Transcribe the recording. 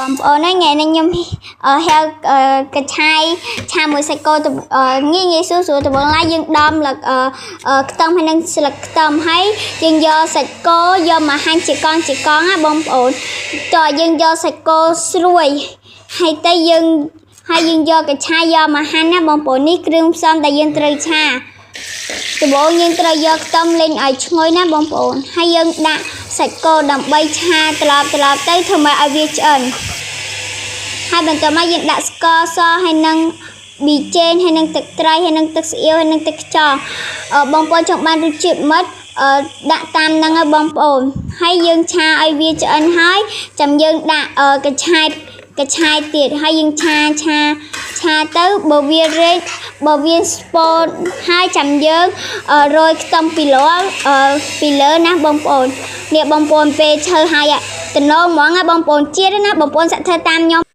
បងប្អូនហើយថ្ងៃនេះខ្ញុំហៅកញ្ឆាយឆាមួយសាច់គោងាយស្រួលដំបូងឡើយយើងដំលឹកខ្ទឹមហើយនឹងស្លឹកខ្ទឹមហើយយើងយកសាច់គោយកមកហាន់ជាកង់ណាបងប្អូនតោះយើងយកសាច់គោស្រួយហើយទៅយើងយកកញ្ឆាយយកមកហាន់ណាបងប្អូននេះគ្រឿងផ្សំដែលយើងត្រូវឆាដំបូងយើងត្រូវយកខ្ទឹមលីងឲ្យឈ្ងុយណាបងប្អូនហើយយើងដាក់សាច់គោដើម្បីឆាត្រឡប់ទៅធ្វើម៉េចឲ្យវាឆ្អិនហើយបន្តមកយើងដាក់ស្ករសហើយនឹងប៊ីចេងហើយនឹងទឹកត្រីហើយនឹងទឹកស្អៀវហើយនឹងទឹកខ្យងបងប្អូនចង់បានរសជាតិម៉េចដាក់តាមហ្នឹងហើយបងប្អូនហើយយើងឆាឲ្យវាឆ្អិនហើយចាំយើងដាក់កញ្ឆាយទៀតហើយយើងឆាទៅបើវារែកបើវាស្ពោនហើយចាំយើងរោយខ្ទឹមពីលើណាបងប្អូននេះបងប្អូនពេលឈើហើយតំណងហ្មងណាបងប្អូនជាតិណាបងប្អូនសាក់ធ្វើតាមខ្ញុំ